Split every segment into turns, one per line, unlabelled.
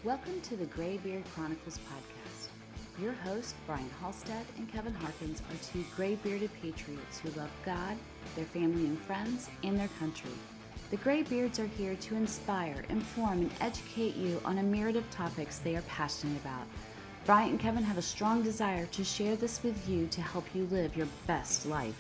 Welcome to the Graybeard Chronicles podcast. Your hosts, Brian Halstead and Kevin Harkins, are two gray-bearded patriots who love God, their family and friends, and their country. The Graybeards are here to inspire, inform, and educate you on a myriad of topics they are passionate about. Brian and Kevin have a strong desire to share this with you to help you live your best life.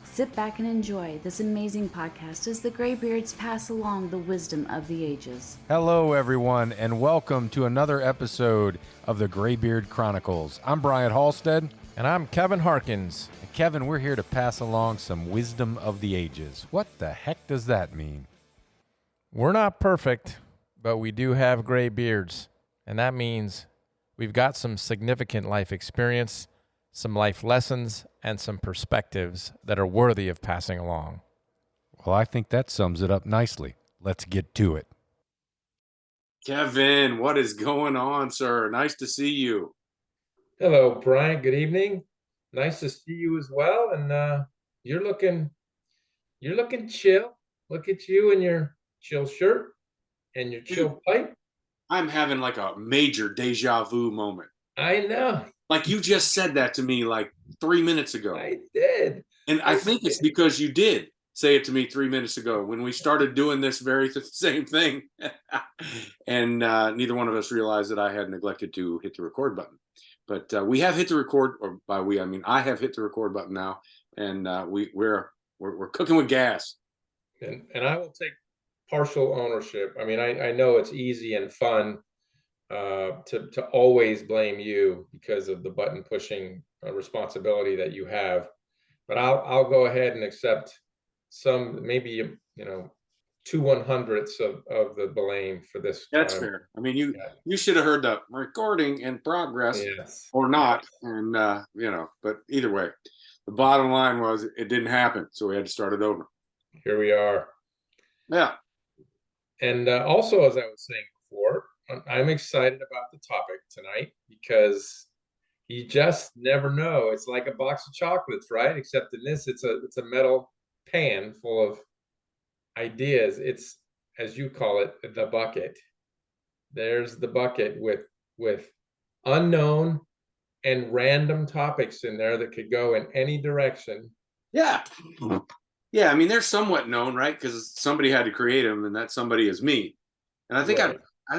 Sit back and enjoy this amazing podcast as the Graybeards pass along the wisdom of the ages.
Hello, everyone, and welcome to another episode of the Graybeard Chronicles. I'm Brian Halstead.
And I'm Kevin Harkins.
And Kevin, we're here to pass along some wisdom of the ages. What the heck does that mean?
We're not perfect, but we do have gray beards. And that means we've got some significant life experience, some life lessons, and some perspectives that are worthy of passing along.
Well, I think that sums it up nicely. Let's get to it.
Kevin, what is going on, sir? Nice to see you.
Hello, Brian. Good evening. Nice to see you as well. And you're looking chill. Look at you in your chill shirt and your chill pipe.
I'm having like a major deja vu moment.
I know.
Like you just said that to me like 3 minutes ago.
I did.
And I think it's because you did say it to me 3 minutes ago when we started doing this very same thing. And neither one of us realized that I had neglected to hit the record button. But we have hit the record, or by we, I mean I have hit the record button now, and we're cooking with gas.
And I will take partial ownership. I mean, I know it's easy and fun to always blame you because of the button pushing responsibility that you have, but I'll go ahead and accept some, maybe 2/100ths of the blame for this.
That's fair. I mean, you should have heard the recording in progress,
yes,
or not, and but either way, the bottom line was it didn't happen, so we had to start it over.
Here we are.
Yeah.
And also, as I was saying before, I'm excited about the topic tonight because you just never know. It's like a box of chocolates, right? Except in this, it's a metal pan full of ideas. It's, as you call it, the bucket. There's the bucket with unknown and random topics in there that could go in any direction.
Yeah. Yeah, I mean, they're somewhat known, right? Because somebody had to create them, and that somebody is me. And I think
Right.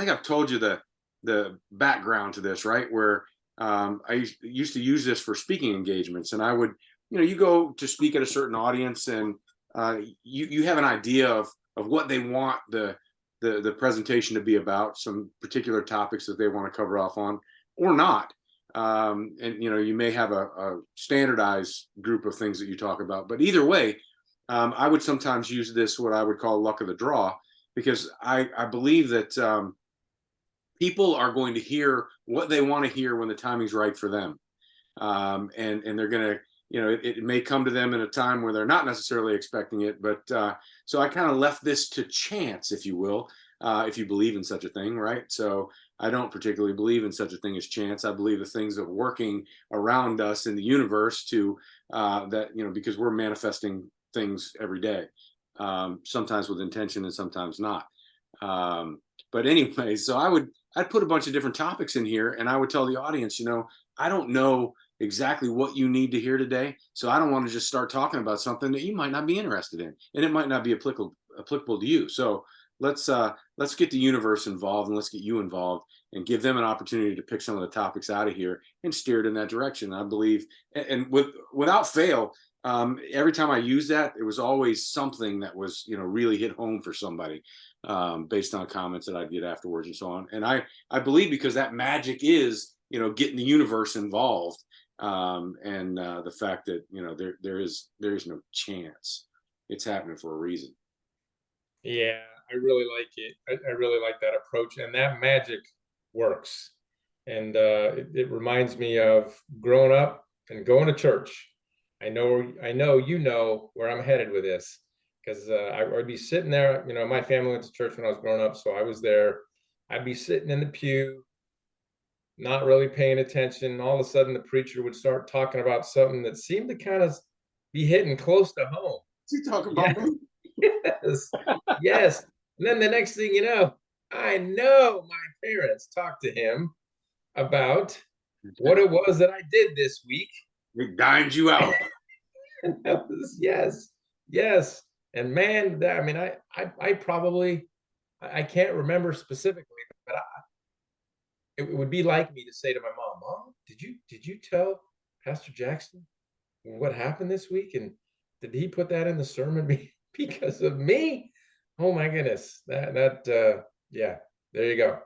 I've told you the background to this, right? Where I used to use this for speaking engagements, and I would, you go to speak at a certain audience, and you have an idea of what they want the presentation to be about, some particular topics that they want to cover off on, or not. And you may have a standardized group of things that you talk about, but either way, I would sometimes use this, what I would call luck of the draw, because I believe that people are going to hear what they want to hear when the timing's right for them. And they're going to, it may come to them in a time where they're not necessarily expecting it. But so I kind of left this to chance, if you will, if you believe in such a thing, right? So I don't particularly believe in such a thing as chance. I believe the things are working around us in the universe to that, because we're manifesting things every day, sometimes with intention and sometimes not. But anyway, so I'd put a bunch of different topics in here, and I would tell the audience, I don't know exactly what you need to hear today, so I don't want to just start talking about something that you might not be interested in, and it might not be applicable to you. So let's get the universe involved, and let's get you involved, and give them an opportunity to pick some of the topics out of here and steer it in that direction. I believe, and without fail, every time I use that, it was always something that was, really hit home for somebody, based on comments that I'd get afterwards and so on. And I believe because that magic is, getting the universe involved, and the fact that, there is no chance. It's happening for a reason.
Yeah, I really like it. I really like that approach, and that magic works. And it reminds me of growing up and going to church. I know you know where I'm headed with this, because I'd be sitting there. My family went to church when I was growing up, so I was there. I'd be sitting in the pew, not really paying attention. All of a sudden, the preacher would start talking about something that seemed to kind of be hitting close to home.
You talk about me?
Yes, yes. And then the next thing you know, I know my parents talked to him about what it was that I did this week.
It dined you out.
Yes, yes. And man, I mean, I probably, I can't remember specifically, but it would be like me to say to my Mom, did you tell Pastor Jackson what happened this week? And did he put that in the sermon because of me? Oh my goodness. Yeah, there you go.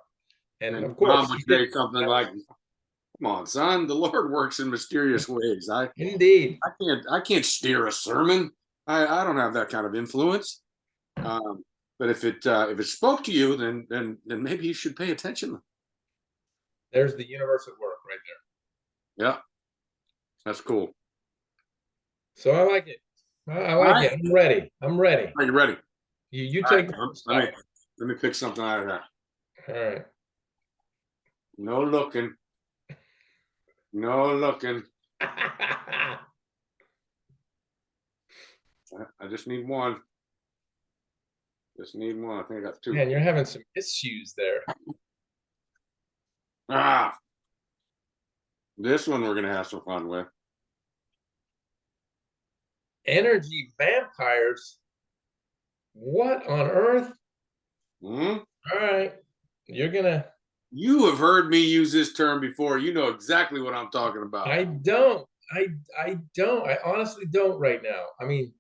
And
And
of
Mom
course,
would
he
say
did.
something like, "Come on, son, the Lord works in mysterious ways.
Indeed.
I can't steer a sermon. I don't have that kind of influence. Um, but if it spoke to you, then maybe you should pay attention."
There's the universe at work right there.
Yeah, that's cool.
So I like it. I
All
like
right,
it. I'm ready. I'm ready.
are you ready?
You
All right,
take the first
let me
time.
let me pick something out of that.
All right.
No looking, no looking. I just need one. Just need one. I think I got two.
Man, you're having some issues there.
Ah, this one we're gonna have some fun with.
Energy vampires. What on earth?
Hmm?
All right. You're gonna.
You have heard me use this term before. You know exactly what I'm talking about.
I don't. I don't. I honestly don't right now. I mean,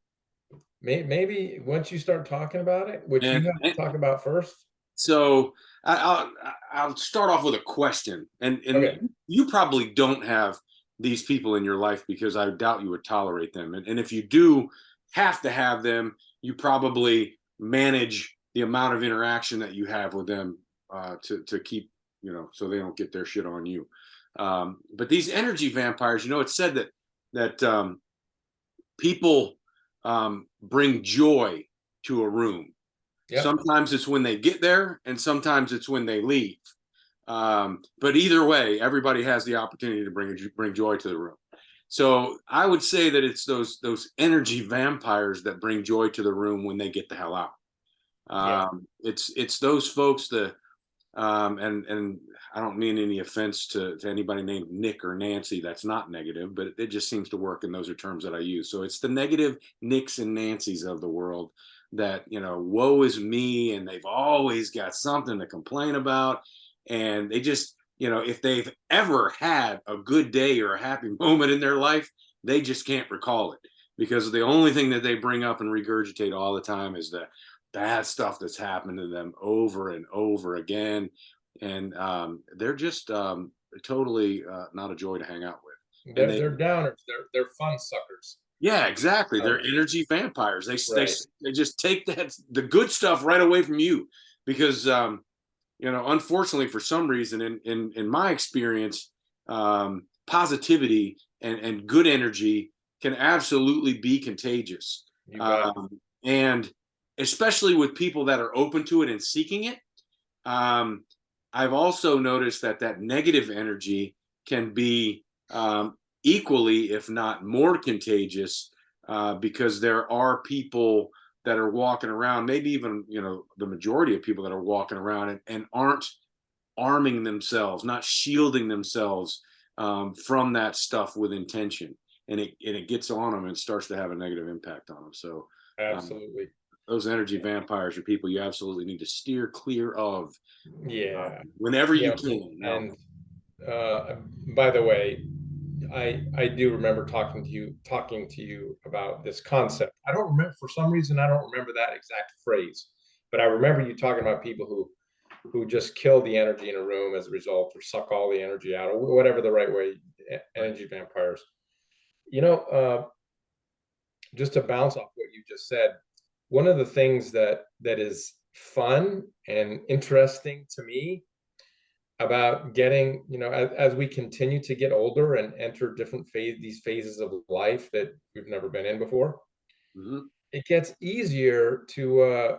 maybe once you start talking about it, which you
And,
have to
and
talk about first.
so I'll start off with a question. And
Okay.
you probably don't have these people in your life because I doubt you would tolerate them. And if you do have to have them, you probably manage the amount of interaction that you have with them to keep, so they don't get their shit on you. But these energy vampires, it's said that people bring joy to a room.
Yep.
Sometimes it's when they get there, and sometimes it's when they leave. But either way, everybody has the opportunity to bring joy to the room. So I would say that it's those energy vampires that bring joy to the room when they get the hell out.
Yeah.
It's those folks that and I don't mean any offense to anybody named Nick or Nancy. That's not negative, but it just seems to work, and those are terms that I use. So it's the negative Nicks and Nancys of the world that, woe is me, and they've always got something to complain about, and they just, if they've ever had a good day or a happy moment in their life, they just can't recall it, because the only thing that they bring up and regurgitate all the time is the bad stuff that's happened to them over and over again. And they're just totally not a joy to hang out with. And
They're downers. They're fun suckers.
yeah, exactly. They're energy vampires.
Right.
They just take the good stuff right away from you, because unfortunately, for some reason, in my experience, positivity and good energy can absolutely be contagious.
You bet.
And especially with people that are open to it and seeking it. I've also noticed that negative energy can be equally, if not more contagious, because there are people that are walking around, maybe even, the majority of people that are walking around and aren't arming themselves, not shielding themselves from that stuff with intention. And it gets on them and starts to have a negative impact on them. So
Absolutely.
those energy vampires are people you absolutely need to steer clear of.
Yeah.
Whenever you
Yeah.
can.
And by the way, I do remember talking to you about this concept. I don't remember, for some reason, I don't remember that exact phrase, but I remember you talking about people who just kill the energy in a room as a result, or suck all the energy out, or whatever the right way. Energy vampires. Just to bounce off what you just said, one of the things that is fun and interesting to me about getting, as we continue to get older and enter different these phases of life that we've never been in before, it gets easier to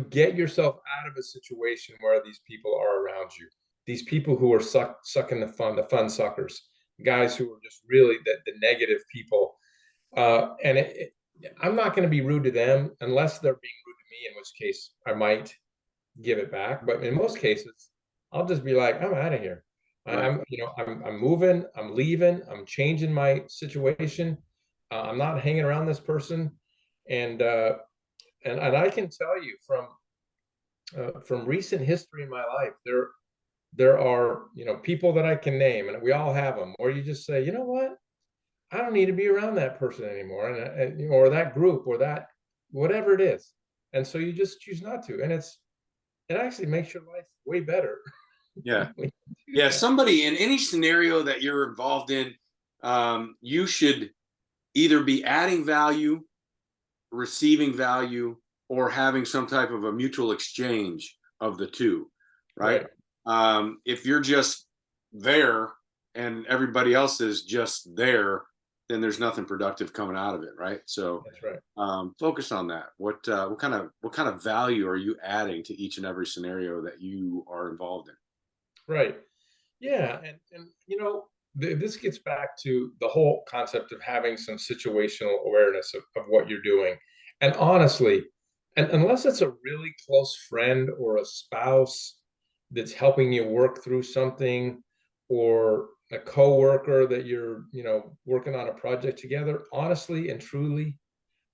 get yourself out of a situation where these people are around you. These people who are sucking the fun suckers, guys who are just really the negative people. And I'm not going to be rude to them unless they're being rude to me, in which case I might give it back. But in most cases, I'll just be like, I'm out of here.
Right.
I'm moving, I'm leaving, I'm changing my situation. I'm not hanging around this person. And I can tell you from recent history in my life, there are, people that I can name, and we all have them, where you just say, you know what? I don't need to be around that person anymore, or that group, or that whatever it is. And so you just choose not to. And it actually makes your life way better.
Yeah.
when you do
Yeah.
that.
Somebody in any scenario that you're involved in, you should either be adding value, receiving value, or having some type of a mutual exchange of the two, right? If you're just there and everybody else is just there, then there's nothing productive coming out of it, right? So
That's right.
focus on that. What kind of value are you adding to each and every scenario that you are involved in?
Right. Yeah. And this gets back to the whole concept of having some situational awareness of what you're doing. And honestly, and unless it's a really close friend or a spouse that's helping you work through something, or a coworker that you're, working on a project together, honestly and truly,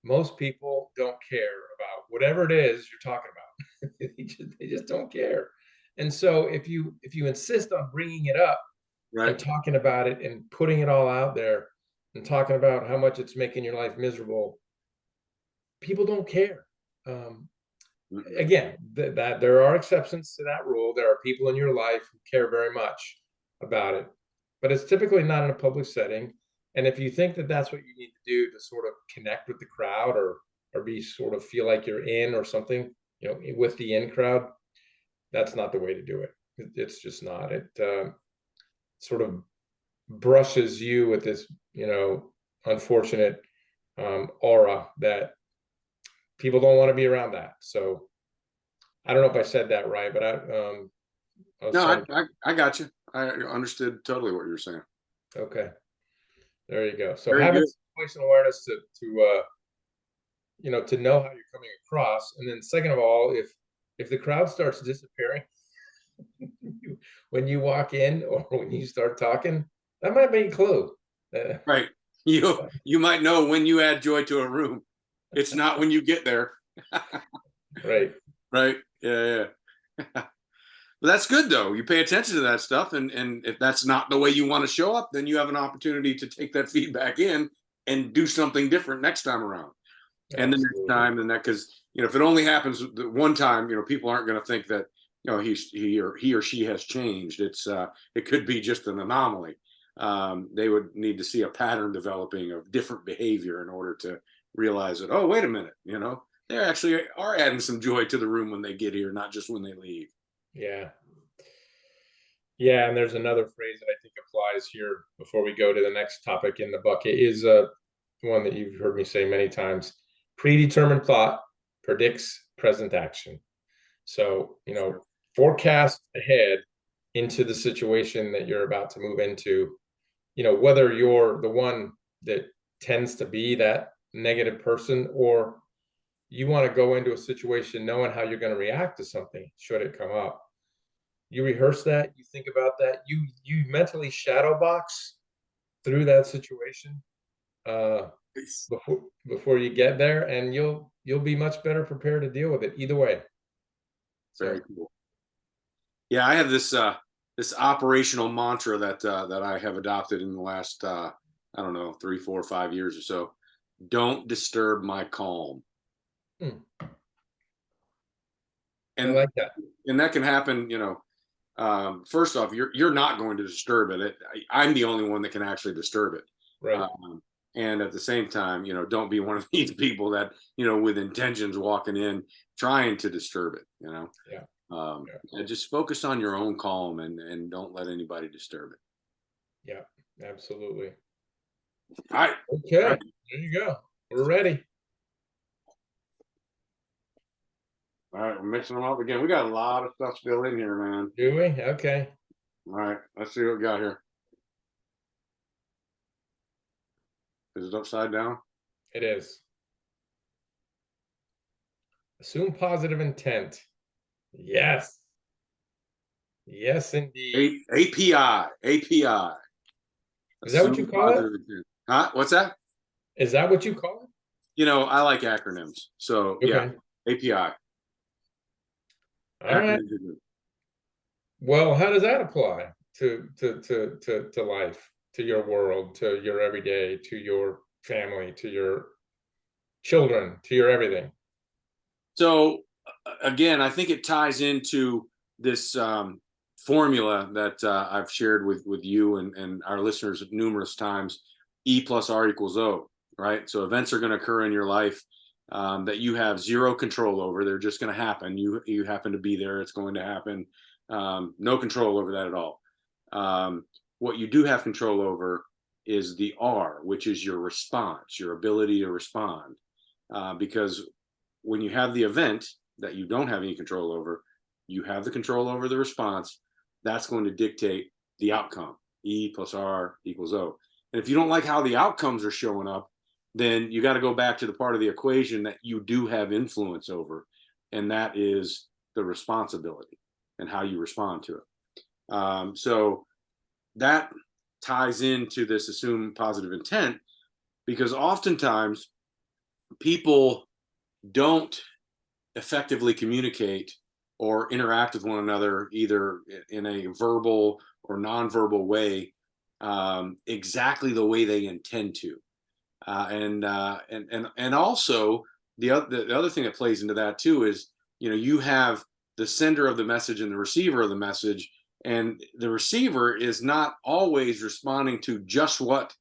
most people don't care about whatever it is you're talking about. They just don't care. And so if you insist on bringing it up and
Right.
talking about it and putting it all out there and talking about how much it's making your life miserable, people don't care. Again, that there are exceptions to that rule. There are people in your life who care very much about it, but it's typically not in a public setting. And if you think that that's what you need to do to sort of connect with the crowd, or be sort of feel like you're in or something, with the in crowd, that's not the way to do it. It's just not. It sort of brushes you with this, unfortunate aura that people don't want to be around that. So I don't know if I said that right, but I was
No,
trying.
I got you. I understood totally what you were saying.
Okay, there you go. So
Very
having
good.
situational awareness to know how you're coming across, and then second of all, if the crowd starts disappearing when you walk in or when you start talking, that might be a clue.
Right. You might know when you add joy to a room. It's not when you get there.
Right.
Right. Yeah. But that's good though. You pay attention to that stuff, and if that's not the way you want to show up, then you have an opportunity to take that feedback in and do something different next time around. And the next
Absolutely.
time, and that, because if it only happens one time, people aren't going to think that he or she has changed. It could be just an anomaly. They would need to see a pattern developing of different behavior in order to realize that, oh, wait a minute, they actually are adding some joy to the room when they get here, not just when they leave.
Yeah. Yeah, and there's another phrase that I think applies here before we go to the next topic in the bucket, is one that you've heard me say many times. Predetermined thought predicts present action. So, forecast ahead into the situation that you're about to move into, whether you're the one that tends to be that negative person, or you want to go into a situation knowing how you're going to react to something should it come up. You rehearse that, you think about that, you mentally shadow box through that situation uh, before you get there, and you'll be much better prepared to deal with it either way.
Very
So
cool. Yeah, I have this operational mantra that I have adopted in the last I don't know, 3, 4, 5 years or so. Don't disturb my calm.
I
And
like that.
that can happen. First off, you're not going to disturb it. I'm the only one that can actually disturb it.
Right.
And at the same time, don't be one of these people that with intentions walking in trying to disturb it.
Yeah.
Just focus on your own calm, and don't let anybody disturb it.
Yeah, absolutely.
All right.
Okay,
All right.
there you go. We're ready.
All right, we're mixing them up again. We got a lot of stuff still in here, man.
Do we? Okay.
All right, let's see what we got here. Is it upside down?
It is. Assume positive intent. Yes. Yes, indeed.
API.
Is that what you
Assume
call it?
positive intent. Huh? What's that?
Is that what you call
I like acronyms. So
it?
yeah,
Okay.
API.
All right.
Acronyms.
Well, how does that apply to life, to your world, to your everyday, to your family, to your children, to your everything?
So again, I think it ties into this formula that I've shared with you and our listeners numerous times. E plus R equals O, right? So events are going to occur in your life that you have zero control over. They're just going to happen. You happen to be there. It's going to happen. No control over that at all. What you do have control over is the R, which is your response, your ability to respond. Because when you have the event that you don't have any control over, you have the control over the response. That's going to dictate the outcome. E plus R equals O. And if you don't like how the outcomes are showing up, then you got to go back to the part of the equation that you do have influence over, and that is the responsibility and how you respond to it. So that ties into this assume positive intent, because oftentimes people don't effectively communicate or interact with one another either in a verbal or nonverbal way exactly the way they intend to. And also the other thing that plays into that too is, you have the sender of the message and the receiver of the message, and the receiver is not always responding to just what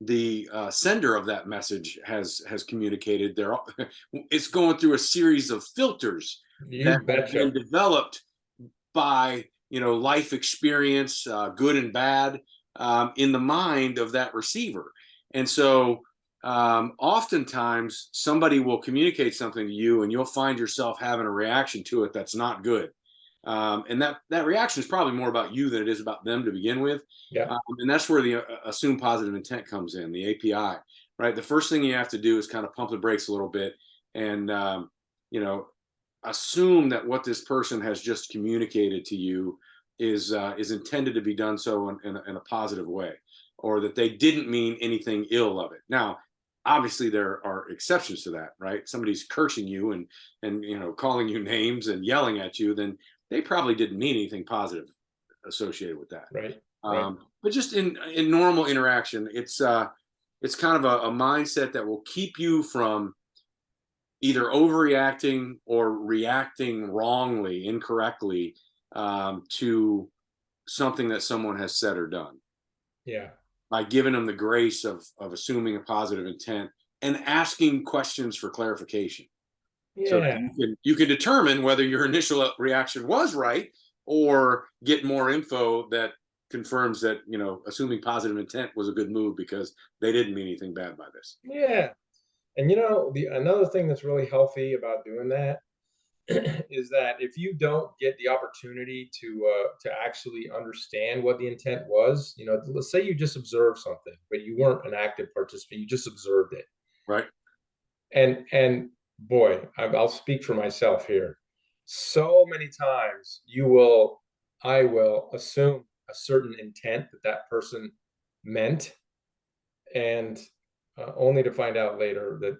the sender of that message has communicated. It's going through a series of filters
You
that have
betcha.
been developed by life experience, good and bad, in the mind of that receiver. And so oftentimes somebody will communicate something to you and you'll find yourself having a reaction to it that's not good. And that reaction is probably more about you than it is about them to begin with.
Yeah.
And that's where the assume positive intent comes in, the API, right? The first thing you have to do is kind of pump the brakes a little bit and, assume that what this person has just communicated to you is intended to be done so in a positive way, or that they didn't mean anything ill of it. Now, obviously, there are exceptions to that, right? Somebody's cursing you and calling you names and yelling at you, then they probably didn't mean anything positive associated with that.
Right. Right.
But just in normal interaction, it's kind of a mindset that will keep you from either overreacting or reacting wrongly, incorrectly, to something that someone has said or done,
Yeah.
by giving them the grace of assuming a positive intent and asking questions for clarification, so that
Yeah.
you can determine whether your initial reaction was right, or get more info that confirms that assuming positive intent was a good move because they didn't mean anything bad by this.
Yeah. And the another thing that's really healthy about doing that is that if you don't get the opportunity to actually understand what the intent was, let's say you just observed something, but you weren't an active participant, you just observed it.
Right.
And boy, I'll speak for myself here. So many times I will assume a certain intent that person meant, and only to find out later that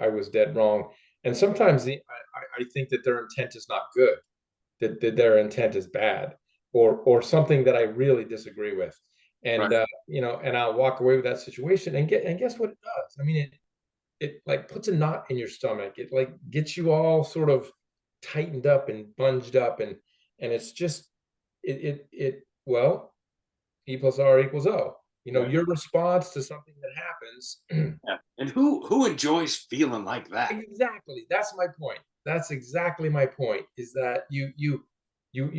I was dead wrong. And sometimes I think that their intent is not good, that their intent is bad, or something that I really disagree with. And
Right.
and I'll walk away with that situation, and guess what it does? I mean, it like puts a knot in your stomach. It like gets you all sort of tightened up and bunged up, and it's just well, E plus R equals O.
Yeah.
Your response to something that happens.
Yeah. And who enjoys feeling like that?
Exactly. That's my point. That's exactly my point, is that you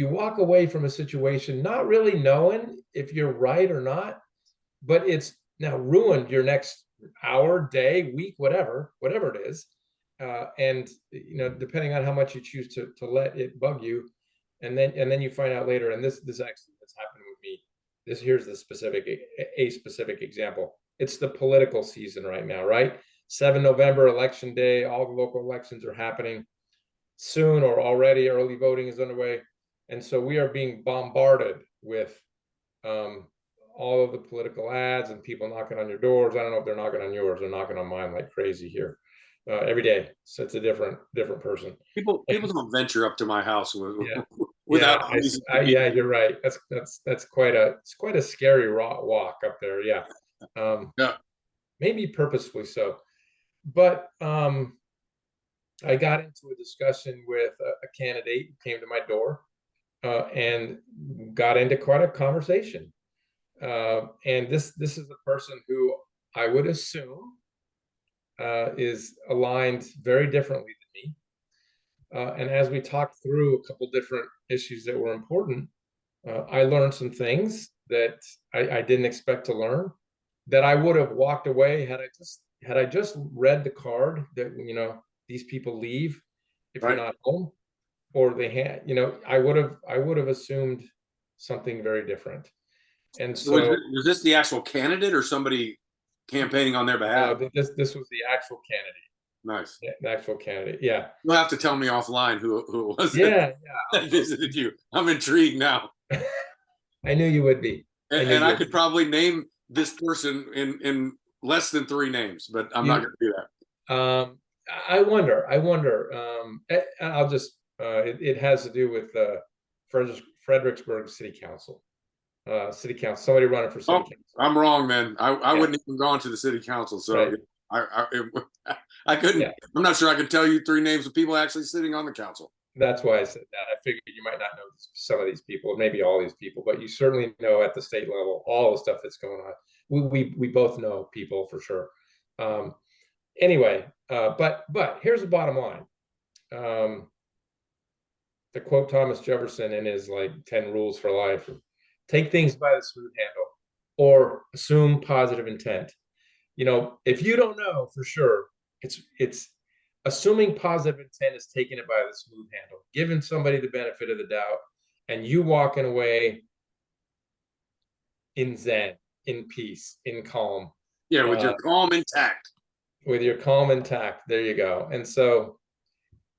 walk away from a situation not really knowing if you're right or not, but it's now ruined your next hour, day, week, whatever it is. And depending on how much you choose to let it bug you, and then you find out later, and this actually has happened with me. Here's the specific example. It's the political season right now, right? 7 November, election day, all the local elections are happening. soon or already early voting is underway. And so we are being bombarded with all of the political ads and people knocking on your doors. I don't know if they're knocking on yours, they're knocking on mine like crazy here every day. So it's a different person.
People don't venture up to my house
Yeah.
without.
Yeah, you're right. That's quite a scary walk up there. Yeah.
Yeah.
Maybe purposefully so. But I got into a discussion with a candidate who came to my door and got into quite a conversation. And this is the person who I would assume is aligned very differently than me. And as we talked through a couple different issues that were important, I learned some things that I didn't expect to learn, that I would have walked away had I just read the card that, these people leave if
Right.
you're not home, or they had, I would have assumed something very different. And
So
so
was this the actual candidate or somebody campaigning on their behalf?
this was the actual candidate.
Nice.
Yeah, the actual candidate. Yeah.
You'll have to tell me offline who it was
Yeah.
that visited you. I'm intrigued now.
I knew you would be.
And I could probably name this person in less than 3 names, but I'm not going to do that.
I wonder. I'll just. It has to do with Fredericksburg City Council. Somebody running for city council.
I'm wrong, man. I wouldn't even gone to the city council, so
right.
I couldn't.
Yeah.
I'm not sure I could tell you 3 names of people actually sitting on the council.
That's why I said that. I figured you might not know some of these people, maybe all these people, but you certainly know at the state level all the stuff that's going on. We both know people for sure. Anyway, but here's the bottom line. To quote Thomas Jefferson in his 10 rules for life: take things by the smooth handle, or assume positive intent. If you don't know for sure, it's assuming positive intent is taking it by the smooth handle, giving somebody the benefit of the doubt, and you walking away in zen, in peace, in calm.
Yeah, with your calm intact.
With your calm intact. There you go. And so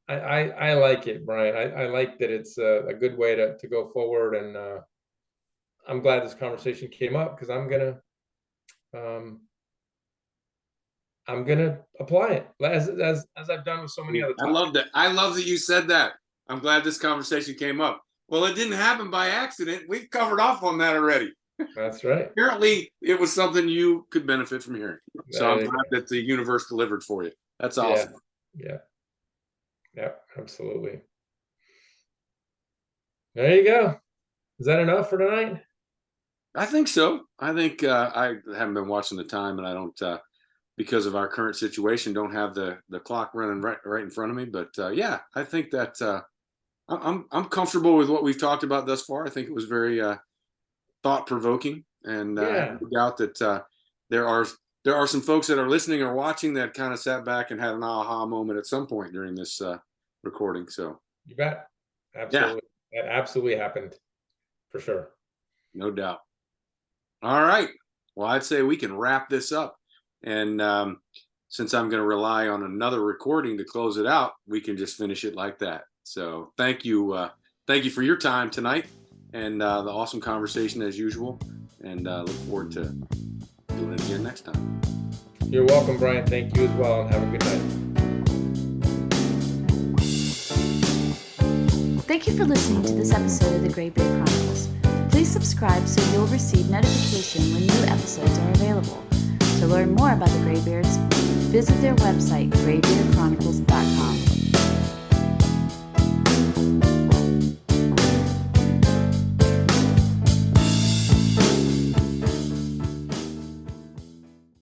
I like it, Brian. I like that it's a good way to go forward. And I'm glad this conversation came up, because I'm gonna apply it as I've done with so many other topics.
I love that. I love that you said that. I'm glad this conversation came up. Well, it didn't happen by accident. We've covered off on that already.
That's right.
Apparently, it was something you could benefit from hearing. So I'm glad that the universe delivered for you. That's awesome.
Yeah, absolutely. There you go. Is that enough for tonight?
I think so. I think I haven't been watching the time, and I don't, because of our current situation, don't have the clock running right in front of me. But yeah, I think that I'm comfortable with what we've talked about thus far. I think it was very thought-provoking, and I have no doubt that there are some folks that are listening or watching that kind of sat back and had an aha moment at some point during this recording. So
you bet. Absolutely. Yeah. That absolutely happened, for sure.
No doubt. All right. Well, I'd say we can wrap this up, and since I'm going to rely on another recording to close it out, we can just finish it like that. So thank you for your time tonight, and the awesome conversation as usual, and look forward to doing it again next time.
You're welcome, Brian. Thank you as well, and have a good night.
Thank you for listening to this episode of the Graybeard Chronicles. Please subscribe so you'll receive notification when new episodes are available. To learn more about the Graybeards, visit their website, graybeardchronicles.com.